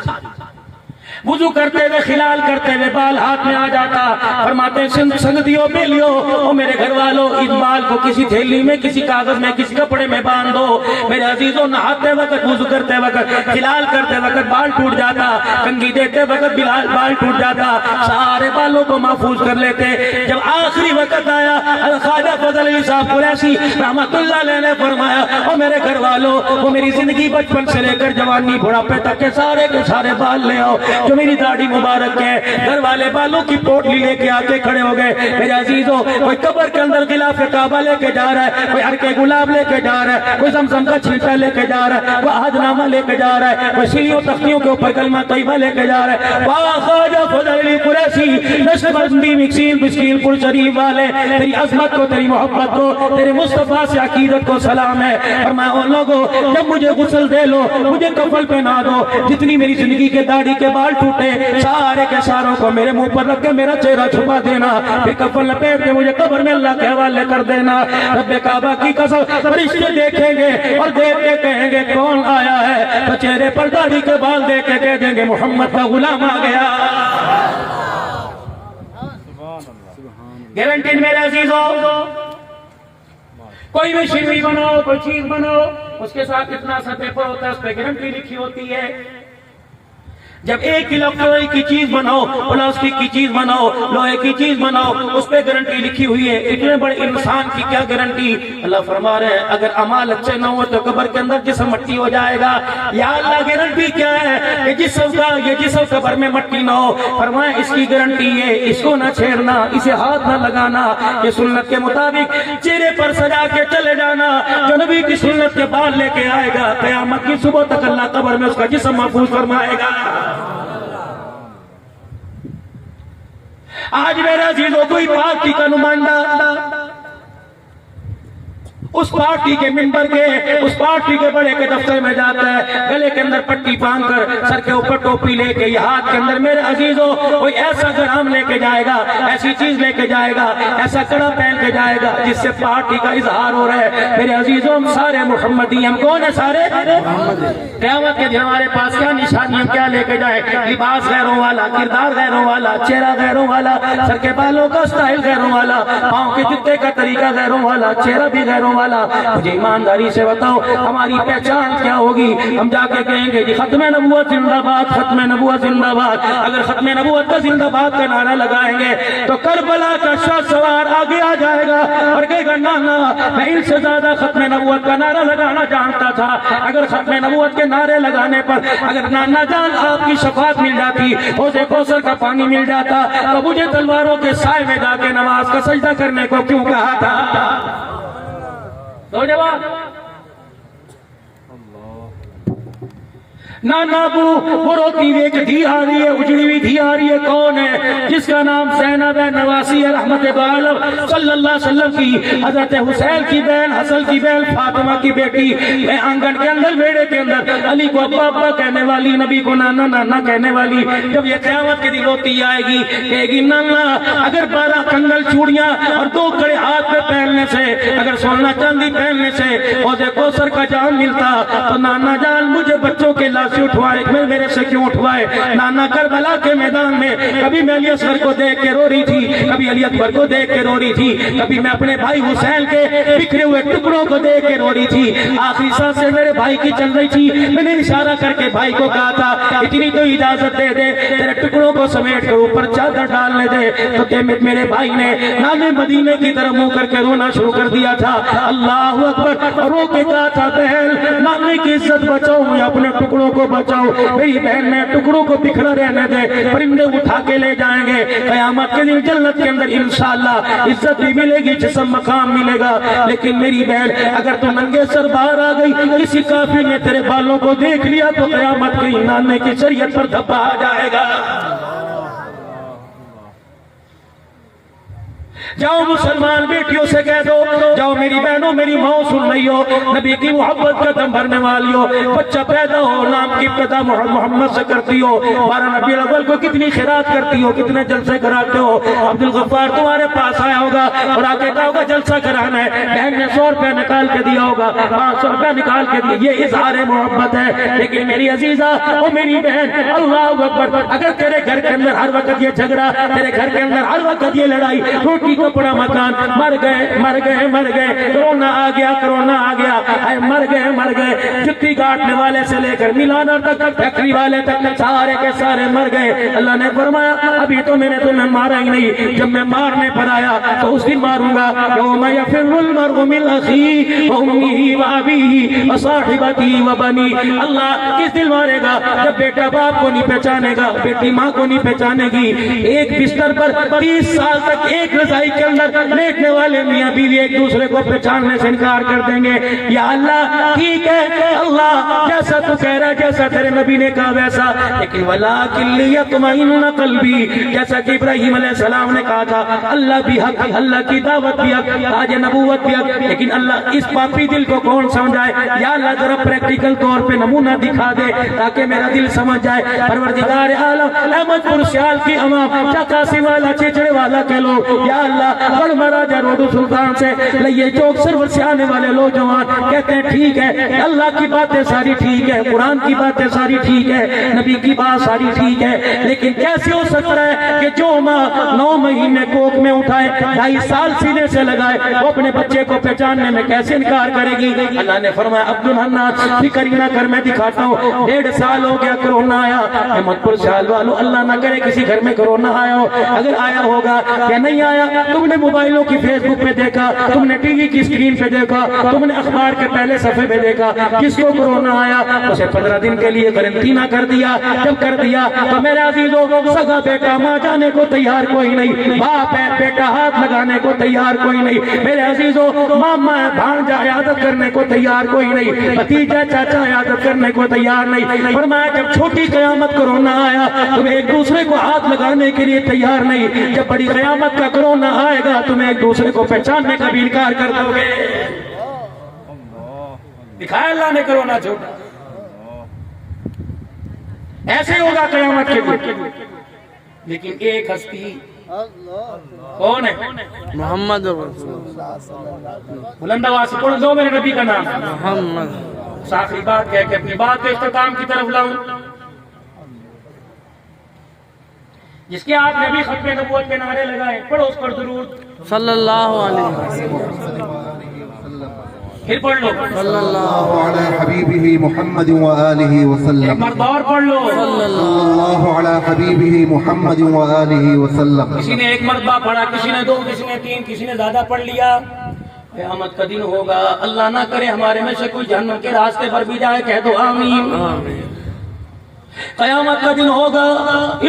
[SPEAKER 1] وضو کرتے ہوئے خلال کرتے ہوئے بال ہاتھ میں آ جاتا. فرماتے ہیں سندیوں بیلیوں او میرے گھر والوں اس بال کو کسی تھیلی میں کسی کاغذ میں کسی کپڑے میں باندھ دو. میرے عزیزوں نہاتے وقت وضو کرتے وقت خلال کرتے وقت بال ٹوٹ جاتا, کنگھی دیتے وقت بال ٹوٹ جاتا, سارے بالوں کو محفوظ کر لیتے. جب آخری وقت آیا خواجہ فضل علی صاحب قریشی رحمت اللہ علیہ نے فرمایا او میرے گھر والوں وہ میری زندگی بچپن سے لے کر جوانی بڑھاپے تک کے سارے بال لے آؤ جو میری داڑھی مبارک ہے. گھر والے بالوں کی پوٹلی لے کے آ کے کھڑے ہو گئے. میرے عزیزوں کوئی قبر کے اندر غلاف کعبہ لے کے جا رہا ہے, کوئی عرق گلاب لے کے جا رہا ہے, کوئی زمزم کا چھینٹا لے کے جا رہا ہے, کوئی عہد نامہ لے کے جا رہا ہے, کوئی سیڑھیوں تختیوں کے اوپر کلمہ طیبہ لے کے جا رہا ہے. واہ خواجہ فضل علی قریشی نشبندی مسکین پور شریف والے تیری عظمت کو تیری محبت کو تیرے مصطفیٰ سے عقیدت کو سلام ہے. فرمایا ان لوگوں جب مجھے غسل دے لو مجھے کفن پہنا دو, جتنی میری زندگی کے داڑھی کے بال ٹوٹے سارے کے ساروں کو میرے منہ پر رکھ کے میرا چہرہ چھپا دینا, پھر کفن لپیٹ کے مجھے قبر میں اللہ کے حوالے کر دینا. رب کعبہ کی قسم فرشتے دیکھیں گے اور دیکھ کے کہیں گے کون آیا ہے, تو چہرے پر داڑھی کے بال دیکھ کے کہہ دیں گے محمد کا غلام آ گیا. گارنٹیڈ میرے عزیزوں کوئی بھی شیوی بناؤ کوئی چیز بناؤ اس کے ساتھ اتنا سا پیپر ہوتا ہے اس پہ گارنٹی لکھی ہوتی ہے. جب ایک الیکٹرانک کی چیز بناؤ پلاسٹک کی چیز بناؤ لوہے کی چیز بناؤ اس پہ گارنٹی لکھی ہوئی ہے. اتنے بڑے انسان کی کیا گارنٹی. اللہ فرما رہے ہیں اگر اعمال اچھے نہ ہو تو قبر کے اندر جسم مٹی ہو جائے گا. یا اللہ گارنٹی کیا ہے کہ یہ جسم قبر میں مٹی نہ ہو. فرمائے اس کی گارنٹی ہے اس کو نہ چھیڑنا اسے ہاتھ نہ لگانا, یہ سنت کے مطابق چہرے پر سجا کے چلے جانا. جو نبی کی سنت کے بال لے کے آئے گا قیامت کی صبح تک اللہ قبر میں اس کا جسم محفوظ فرمائے گا. آج میرے عزیزوں کوئی پارٹی کا نمائندہ اس پارٹی کے ممبر کے اس پارٹی کے بڑے کے دفتر میں جاتا ہے, گلے کے اندر پٹی باندھ کر سر کے اوپر ٹوپی لے کے یہ ہاتھ کے اندر میرے عزیزوں کوئی ایسا گرام لے کے جائے گا ایسی چیز لے کے جائے گا ایسا کڑا پہن کے جائے گا جس سے پارٹی کا اظہار ہو رہا ہے. میرے عزیزوں ہم سارے محمدی, ہم کون ہیں سارے قیامت کے دن ہمارے پاس کیا نشانی ہم کیا لے کے جائیں. لباس غیروں والا, کردار غیروں والا, چہرہ غیروں والا, سر کے بالوں کا سٹائل غیروں والا, پاؤں کے جوتے کا طریقہ غیروں والا, چہرہ بھی غیروں والا. مجھے ایمانداری سے بتاؤ ہماری پہچان کیا ہوگی. ہم جا کے کہیں گے جی ختم نبوت زندہ باد, ختم نبوت زندہ باد. اگر ختم نبوت کا زندہ باد کا نعرہ لگائیں گے تو کربلا کا شاہ سوار آگے آ جائے گا اور کہے گا نانا میں ان سے زیادہ ختم نبوت کا نعرہ لگانا جانتا تھا. اگر ختم نبوت کے نعرے لگانے پر اگر نانا جان آپ کی شفاعت مل جاتی, حوض کوثر کا پانی مل جاتا, تو مجھے تلواروں کے سائے میں جا کے نماز کا سجدہ کرنے کو کیوں کہا تھا. دو جواب. نانا ابو وہ روتی ہوئی ایک دھی آ رہی ہے, اجڑی ہوئی دھی آ رہی ہے. کون ہے؟ جس کا نام زینب ہے نواسی ہے رحمت عالم صلی اللہ علیہ وسلم کی حضرت حسین کی بہن, حسن کی بہن, فاطمہ کی بیٹی. میں آنگن کے اندر بیڑے کے اندر علی کو ابا ابا کہنے والی, نبی کو نانا نانا کہنے والی. جب یہ قیامت کے دن روتی آئے گی کہے گی نانا اگر 12 کنگل چوڑیاں اور 2 کڑے ہاتھ پہ پہننے سے, اگر سونا چاندی پہننے سے حوض کوثر کا جام ملتا تو نانا جان مجھے بچوں کے لاش اٹھوائے میرے سے کیوں اٹھوائے. نانا کربلا کے میدان میں کبھی میں علی اصغر کو دیکھ کے رو رہی تھی, کبھی علی اکبر کو دیکھ کے رو رہی تھی, کبھی میں اپنے بھائی حسین کے بکھرے ہوئے ٹکڑوں کو دیکھ کے رو رہی تھی. آخری سانس سے میرے بھائی کی چل رہی تھی. میں نے اشارہ کر کے بھائی کو کہا تھا اتنی تو اجازت دے دے تیرے ٹکڑوں کو سمیٹ کر اوپر چادر ڈالنے دے. تو میرے بھائی نے نانے مدینے کی طرف منہ کر کے رونا شروع کر دیا تھا. اللہ اکبر. رو کے کہا تھا بہن نانے کی عزت بچاؤ, میں اپنے ٹکڑوں کو بچاؤ, میری بہن میں ٹکڑوں کو بکھرا رہنے دے, پرندے اٹھا کے لے جائیں گے. قیامت کے دن جنت کے اندر انشاءاللہ عزت بھی ملے گی, جسم مقام ملے گا. لیکن میری بہن اگر تو ننگے سر باہر آ گئی, کسی کافر نے تیرے بالوں کو دیکھ لیا تو قیامت کے نانے کی شریعت پر دھبا آ جائے گا. جاؤ مسلمان بیٹیوں سے کہہ دو، جاؤ میری بہنوں میری ماں سن رہی ہو، نبی کی محبت کا دم بھرنے والی ہو، بچہ پیدا ہو نام کی ابتدا محمد سے کرتی ہو، 12 ربیع الاول کو کتنی خیرات کرتی ہو، کتنے جلسے کراتے ہو، عبد الغفار تمہارے پاس آیا ہوگا اور آگے کہا ہوگا جلسہ کرانا ہے، بہن نے 100 روپے نکال کے دیا ہوگا، 500 روپے نکال کے دیا، یہ اظہار محبت ہے۔ لیکن میری عزیزہ اور میری بہن، اللہ اکبر، اگر تیرے گھر کے اندر ہر وقت یہ جھگڑا، تیرے گھر کے اندر ہر وقت یہ لڑائی، روٹی کپڑا مکان، مر گئے مر گئے مر گئے، کرونا آ گیا کرونا آ گیا، اے مر گئے مر گئے، جتی کاٹنے والے سے لے کر میلانا تک، فیکٹری والے تک، سارے کے سارے مر گئے۔ اللہ نے فرمایا ابھی تو میں نے تمہیں مارا ہی نہیں، جب میں مارنے پر آیا تو اس دن ماروں گا، یوم یفر المرء من اخیہ وامہ وابیہ وصاحبتہ وبنی۔ اللہ کس دن مارے گا؟ جب بیٹا باپ کو نہیں پہچانے گا، بیٹی ماں کو نہیں پہچانے گی۔ ایک بستر پر 30 سال تک ایک رضائی کے اندر لیٹنے والے میاں بیوی ایک دوسرے کو پہچاننے سے انکار کر دیں گے۔ یا اللہ ٹھیک ہے اللہ جیسا تو کہہ رہا ہے، جیسا تیرے نبی نے کہا ویسا، لیکن وَلَٰكِن لِيَطْمَئِنَّ قَلْبِي، جیسا کہ ابراہیم علیہ السلام نے کہا تھا اللہ بھی حق، اللہ کی دعوت بھی حق، تاج نبوت بھی حق، لیکن اللہ اس پاپی دل کو کون سمجھائے؟ یا اللہ ذرا پریکٹیکل طور پہ نمونہ دکھا دے تاکہ میرا دل سمجھ جائے۔ پروردگار عالم احمد پور سیال کی عوام، چکاسی والا چچڑے والا کے لوگ، یا اللہ گڑھ مہاراجہ روڈو سلطان سے لئے چوک سرور سے آنے والے لوگ جوان کہتے ہیں ٹھیک ہے اللہ کی باتیں ساری ٹھیک ہے، قرآن کی باتیں ساری ٹھیک ہے، نبی کی بات ساری ٹھیک ہے، لیکن کیسے ہو سکتا ہے کہ جو ماں 9 مہینے کوکھ میں اٹھائے، 2.5 سال سینے سے لگائے، وہ اپنے بچے کو پہچاننے میں کیسے انکار کرے گی؟ اللہ نے فرمایا عبدالحنان فکر نہ کر میں دکھاتا ہوں، 1.5 سال ہو گیا کرونا آیا، احمد پور سیال والو اللہ نہ کرے کسی گھر میں کرونا آیا ہو، اگر آیا ہوگا یا نہیں آیا، تم نے موبائلوں کی فیس بک پہ دیکھا، تم نے ٹی وی کی سکرین پہ دیکھا، تم نے اخبار کے پہلے صفحے پہ دیکھا، کس کو کرونا آیا اسے 15 دن کے لیے قرنطینہ کر دیا۔ جب کر دیا تو میرے عزیزوں سگا بیٹا ماں جانے کو تیار کوئی نہیں، باپ ہے بیٹا ہاتھ لگانے کو تیار کوئی نہیں، میرے عزیزوں ماما ہے بھانجا عیادت کرنے کو تیار کوئی نہیں، بھتیجا چاچا عیادت کرنے کو تیار نہیں۔ فرمایا جب چھوٹی قیامت کرونا آیا تم ایک دوسرے کو ہاتھ لگانے کے لیے تیار نہیں، جب بڑی قیامت کا کرونا آئے گا تم ایک دوسرے کو پہچاننے کا بھی انکار کر دو گے۔ دکھایا اللہ نے کرونا چھوٹا، ایسے ہوگا قیامت کے دن۔ لیکن ایک ہستی کون ہے؟
[SPEAKER 3] محمد رسول اللہ
[SPEAKER 1] بلند آواز سے پڑھ دو میرے نبی کا نام
[SPEAKER 3] محمد۔
[SPEAKER 1] آخری بات کہہ کے اپنی بات کے اختتام کی طرف لاؤں، جس کے آپ نے بھی ختم نبوت کے نعرے لگائے، پڑھو اس پر درود
[SPEAKER 3] صلی اللہ علیہ وسلم،
[SPEAKER 1] پھر پڑھ لو
[SPEAKER 3] صلی اللہ
[SPEAKER 2] على حبيبه محمد وآله
[SPEAKER 1] ایک
[SPEAKER 2] وسلم،
[SPEAKER 1] مرتبہ اور پڑھ لو۔
[SPEAKER 2] صلى الله على حبيبه محمد وآله وسلم۔
[SPEAKER 1] کسی نے ایک مرتبہ پڑھا، کسی نے 2، کسی نے 3، کسی نے زیادہ پڑھ لیا۔ قیامت کا دن ہوگا، اللہ نہ کرے ہمارے میں سے کوئی جہنم کے راستے پر بھی جائے، کہہ دو آمین۔ قیامت کا دن ہوگا،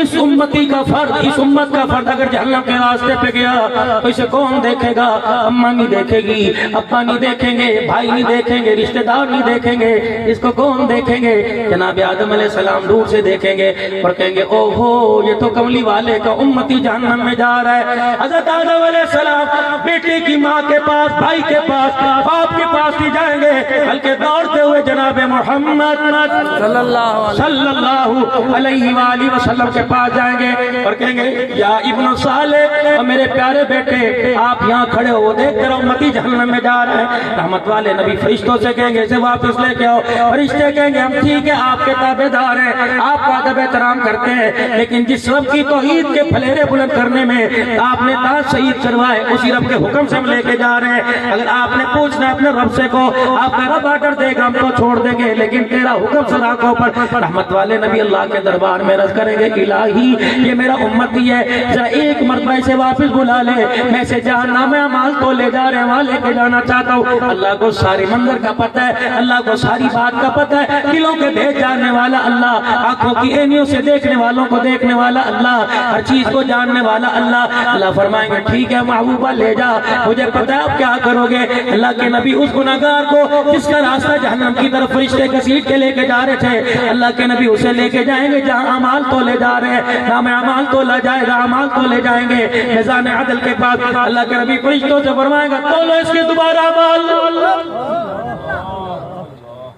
[SPEAKER 1] اس امتی کا فرد، اس امت کا فرد اگر جہنم کے راستے پہ گیا تو اسے کون دیکھے گا؟ اماں نہیں دیکھے گی، ابا نہیں دیکھیں گے، بھائی نہیں دیکھیں گے، رشتہ دار نہیں دیکھیں گے، اس کو کون دیکھیں گے؟ جناب آدم علیہ السلام دور سے دیکھیں گے اور کہیں گے او ہو یہ تو کملی والے کا امتی جہنم میں جا رہا ہے۔ حضرت آدم علیہ السلام بیٹے کی ماں کے پاس، بھائی کے پاس، باپ کے پاس نہیں جائیں گے، بلکہ دوڑتے ہوئے جناب محمد
[SPEAKER 3] صلی اللہ
[SPEAKER 1] علیہ وآلہ وسلم کے پاس جائیں گے اور کہیں گے یا ابن صالح اور میرے پیارے بیٹے آپ یہاں کھڑے ہو، دیکھ کر امتی جہنم میں جا رہے ہیں۔ رحمت والے نبی فرشتوں سے کہیں گے اسے واپس لے کے آؤ، فرشتے کہیں گے ہم ٹھیک ہے آپ کے تابع دار ہیں، آپ کا ادب احترام کرتے ہیں، لیکن جس رب کی توحید کے پھلیرے بلند کرنے میں آپ نے تاج شہید کروائے اسی رب کے حکم سے ہم لے کے جا رہے ہیں۔ اگر آپ نے پوچھنا اپنے رب سے کو آپ کا رب آرڈر دے گا ہم تو چھوڑ دیں گے، لیکن تیرا حکم صداقوں پر رحمت والے نبی اللہ کے دربار میں عرض کریں گے الہی یہ میرا امتی ہے، ذرا ایک مرتبہ اسے واپس بلا لے، میں اسے جہنم میں اعمال کو لے جا رہے وہاں لے کے جانا چاہتا ہوں۔ اللہ کو ساری منظر کا پتہ ہے، اللہ کو ساری بات کا پتہ ہے، دلوں کے بھیج جاننے والا اللہ، آنکھوں کی اینیوں سے دیکھنے والوں کو دیکھنے والا اللہ، ہر چیز کو جاننے والا اللہ۔ اللہ فرمائیں گے ٹھیک ہے محبوبہ لے جا، مجھے پتہ ہے آپ کیا کرو گے۔ اللہ کے نبی اس گناہگار کو جس کا راستہ جہنم کی طرف فرشتے گھسیٹ کے لے کے جا رہے تھے، اللہ کے نبی اسے لے کے کے جائیں گے جہاں اعمال تولے جا رہے ہیں، نام اعمال تولا جائے گا، اعمال تولے جائیں گے میزان عدل کے پاس۔ اللہ کے نبی فرشتوں سے فرمائے گا تولو اس کے دوبارہ اعمال۔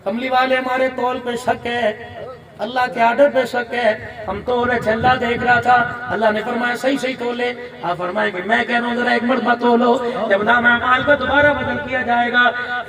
[SPEAKER 1] کملی والے ہمارے تول پہ شک ہے، اللہ کے آرڈر پہ شک ہے، ہم تو رہے تھے، اللہ دیکھ رہا تھا، اللہ نے فرمایا صحیح صحیح تولے۔ آپ فرمائے کہ میں کہہ رہا ہوں ذرا ایک مرتبہ تولو۔ جب نام اعمال کا دوبارہ بدل کیا جائے گا،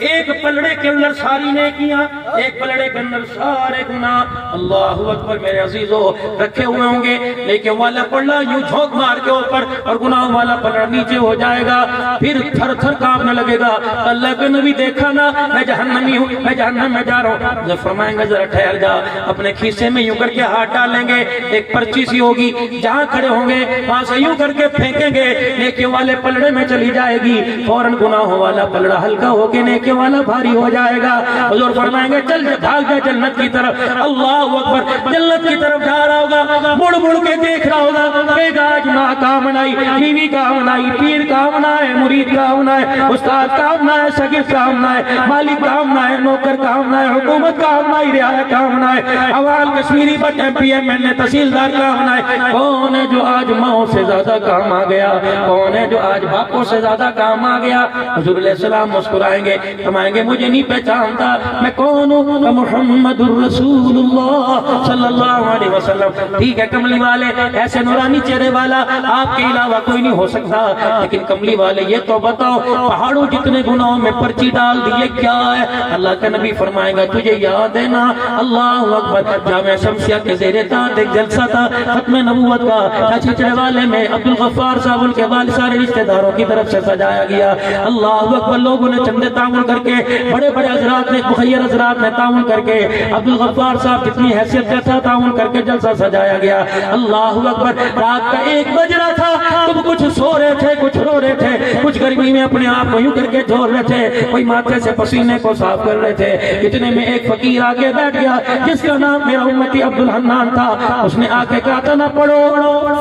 [SPEAKER 1] ایک پلڑے کے اندر ساری نیکیاں، ایک پلڑے کے اندر سارے گناہ، اللہ اکبر میرے عزیزو، رکھے ہوئے ہوں گے، لیکن والا پلڑا یوں جھونک مار کے اوپر اور گناہ والا پلڑا نیچے ہو جائے گا، پھر تھر تھر کانپنے لگے گا۔ اللہ کے نبی دیکھا نا میں جہنمی ہوں، میں جہنم میں جا رہا ہوں۔ جب فرمائیں گے ذرا ٹھہر جا، اپنے کھیسے میں یوں کر کے ہاتھ ڈالیں گے، ایک پرچی سی ہوگی، جہاں کھڑے ہوں گے وہاں سے یوں کر کے پھینکیں گے، نیکیوں والے پلڑے میں چلی جائے گی، فوراً گناہوں والا پلڑا ہلکا ہو کے نیکیوں والا بھاری ہو جائے گا۔ حضور فرمائیں گے چل بھاگ جا جنت کی طرف، اللہ اکبر، جنت کی طرف جا رہا ہوگا، مڑ مڑ کے دیکھ رہا ہوگا، کہے گا آج ماں کام آئی، بیوی کام آئی، پیر کام آئے، مرید کام آئے، استاد کام آئے، شاگرد کام آئے، مالک کام آئے، نوکر کام آئے، حکومت کام آئی، رعایا کام آئے، عوام Kashmiri Butt M P M N A تحصیلدار کام آئے۔ کون ہے جو آج ماں سے زیادہ کام آ گیا؟ کون ہے جو آج باپوں سے زیادہ کام آ گیا؟ حضور علیہ السلام مسکرائیں گے، فرمائیں گے مجھے نہیں پہچانتا میں کون ہوں؟ محمد الرسول اللہ صلی اللہ علیہ وسلم۔ ٹھیک ہے کملی والے، ایسے نورانی چہرے والا آپ کے علاوہ کوئی نہیں ہو سکتا، لیکن کملی والے یہ تو بتاؤ پہاڑوں جتنے گناہوں میں پرچی ڈال دیے کیا ہے؟ اللہ کا نبی فرمائے گا تجھے یاد ہے نا؟ اللہ اکبر، جامعہ شمسیہ کے زیر تحت ایک جلسہ تھا ختم نبوت کا، چھچڑے والے میں عبدالغفار صاحب ان کے والد سارے رشتہ داروں کی طرف سے سجایا گیا۔ اللہ اکبر، لوگوں نے چندے تعاون کر کے، بڑے بڑے حضرات نے، مخیر حضرات نے تعاون کر کے، عبدالغفار صاحب کتنی حیثیت کا تھا، تعاون کر کے جلسہ سجایا گیا۔ اللہ اکبر، رات کا 1 بج رہا تھا، تم کچھ سو رہے تھے، کچھ رو رہے تھے، کچھ گرمی میں اپنے آپ کو یوں کر کے جھول رہے تھے، کوئی ماتھے سے پسینے کو صاف کر رہے تھے۔ اتنے میں ایک فقیر آگے بیٹھ گیا جس کا نام میرا امتی عبدالحنان تھا، اس نے آ کے کہا تھا نہ پڑھو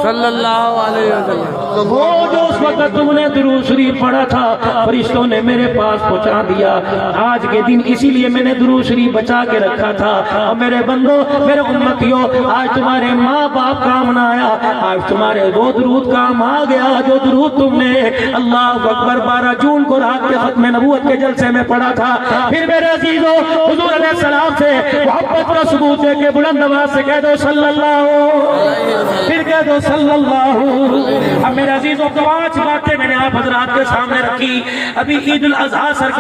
[SPEAKER 3] صلی اللہ علیہ وسلم،
[SPEAKER 1] وہ جو اس وقت تم نے درود شریف پڑھا تھا فرشتوں نے میرے پاس پہنچا دیا۔ آج کے دن اسی لیے میں نے درود شریف بچا کے رکھا تھا۔ اور میرے بندو، میرے امتیوں، آج تمہارے ماں باپ کام نہ آیا، آج تمہارے وہ درود کام آ گیا جو درود تم نے اللہ اکبر 12 جون کو رات کے ختم نبوت کے جلسے میں پڑھا تھا۔ پھر میرے عزیزوں، حضور علیہ السلام سے محبت کا ثبوت دے کے بلند آواز سے کہہ دو صلی اللہ، پھر کہہ دو صلی اللہ۔ اب میرے عزیزوں 5 باتیں میں نے آپ حضرات کے سامنے رکھی۔ ابھی عید الاضحیٰ سر